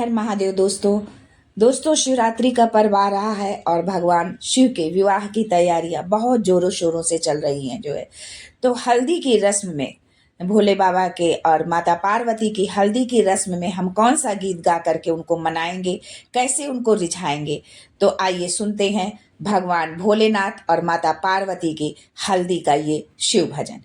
हर महादेव। दोस्तों शिवरात्रि का पर्व आ रहा है और भगवान शिव के विवाह की तैयारियां बहुत जोरों शोरों से चल रही हैं जो है। तो हल्दी की रस्म में भोले बाबा के और माता पार्वती की हल्दी की रस्म में हम कौन सा गीत गा करके उनको मनाएंगे, कैसे उनको रिझाएंगे। तो आइए सुनते हैं भगवान भोलेनाथ और माता पार्वती की हल्दी का ये शिव भजन।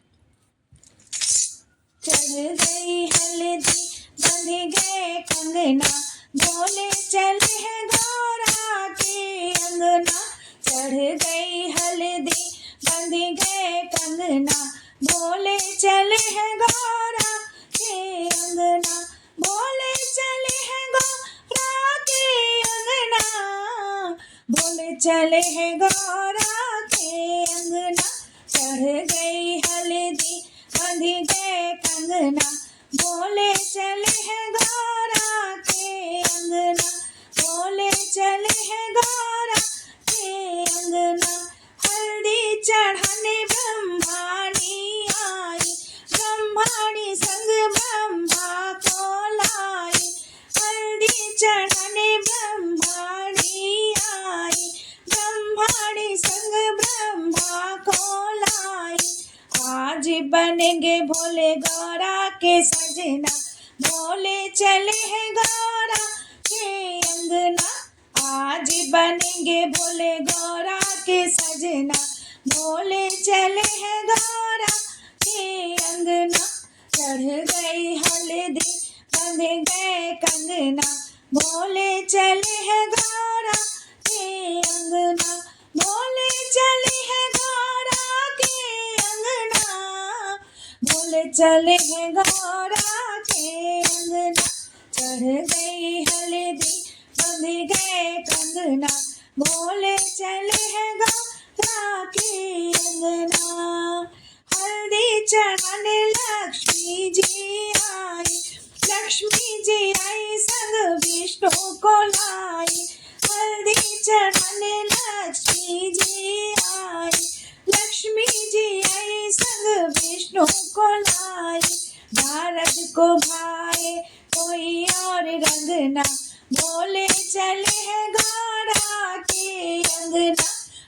चढ़ गई हल्दी बंध गए कंगना, भोले चले हैं गौरा के अंगना। चढ़ गई हल्दी बंध गए कंगना, भोले चले हैं गौरा के अंगना। भोले चले हैं गौरा के अंगना, भोले चले हैं गौरा के अंगना। चढ़ गई हल्दी बंध गए कंगना, भोले चले हैं गौरा के अंगना। भोले चले हैं गौरा के अंगना। हल्दी चढ़ाने ब्रह्माणी आई, ब्रह्माणी संग ब्रह्मा को लाई। हल्दी चढ़ाने ब्रह्माणी आई, ब्रह्माणी संग ब्रह्मा को लाई। आज बनेंगे भोले गौरा के सजना, भोले चले हैं गौरा के अंगना। आज बनेंगे भोले गौरा के सजना, भोले चले हैं गौरा के अंगना। चढ़ गई हल्दी बंध गए कंगना, भोले चले हैं गौरा के अंगना। भोले चले हैं गौरा के अंगना, भोले चले हैं गौरा के अंगना। चढ़ गई हल्दी बंध गए कंगना, भोले चले हैं गौरा के अंगना। हल्दी चढ़ाने लक्ष्मी जी आई, लक्ष्मी जी आई संग विष्णु को लाई। हल्दी चढ़ाने लक्ष्मी जी आई, लक्ष्मी जी आई संग विष्णु को लाई। नारद को भाए कोई और रंगना, भोले चले हैं गौरा के अंगना।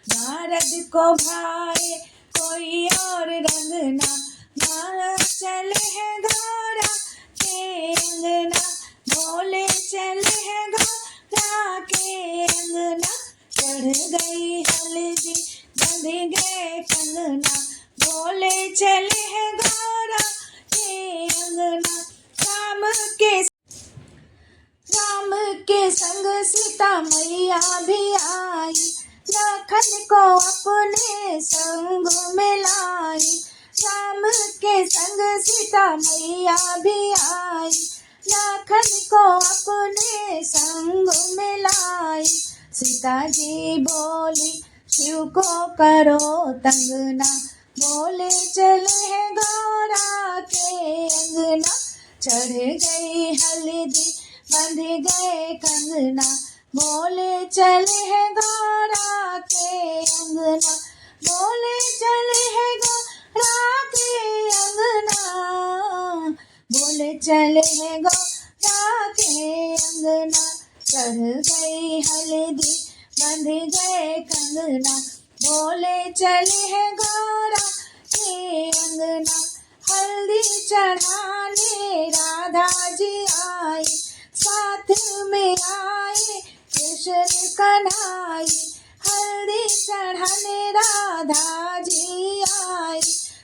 नारद को भाए कोई और रंगना, नारद चले हैं गौरा के अंगना। भोले चले हैं गौरा के अंगना। चढ़ गई हल्दी बंध गए कंगना, भोले चले हैं गौरा के अंगना। राम के संग सीता मैया भी आई, लखन को अपने संग में लाई। राम के संग सीता मैया भी आई, लखन को अपने संग में लाई। सीता जी बोली शिव को करो तंगना, भोले चले हैं गौरा के अंगना। चढ़ गई हल्दी बंध गए कंगना, भोले चले हैं गौरा के अंगना। भोले चले हैं गौरा के अंगना, भोले चले हैं गौरा के अंगना। चढ़ गई हल्दी बंध गए कंगना, भोले चले हैं गौरा के अंगना। हल्दी चढ़ाने राधा जी आई, साथ में आए कृष्ण कन्हाई। हल्दी चढ़ाने राधा जी आई,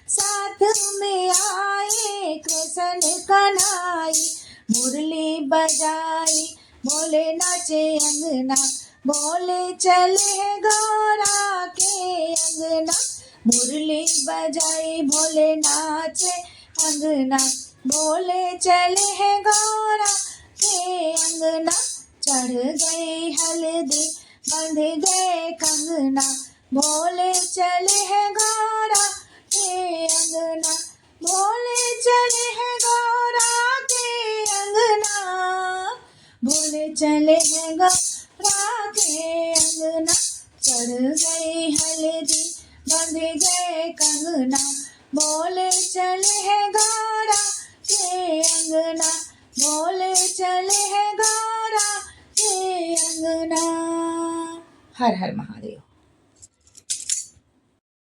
साथ में आए कृष्ण कन्हाई। मुरली बजाई भोले नाचे अंगना, भोले चले हैं गौरा के अंगना। मुरली बजाई भोले नाचे अंगना, भोले चले हैं गौरा के अंगना। चढ़ गई हल्दी बंध गए कंगना, भोले चले हैं गौरा के अंगना। भोले चले हैं गौरा के अंगना, भोले चले हैं गौरा के अंगना। चढ़ गई हल्दी बंध गए कंगना, भोले चले हैं गौरा के अंगना। भोले चले हैं गौरा हर हर महादेव।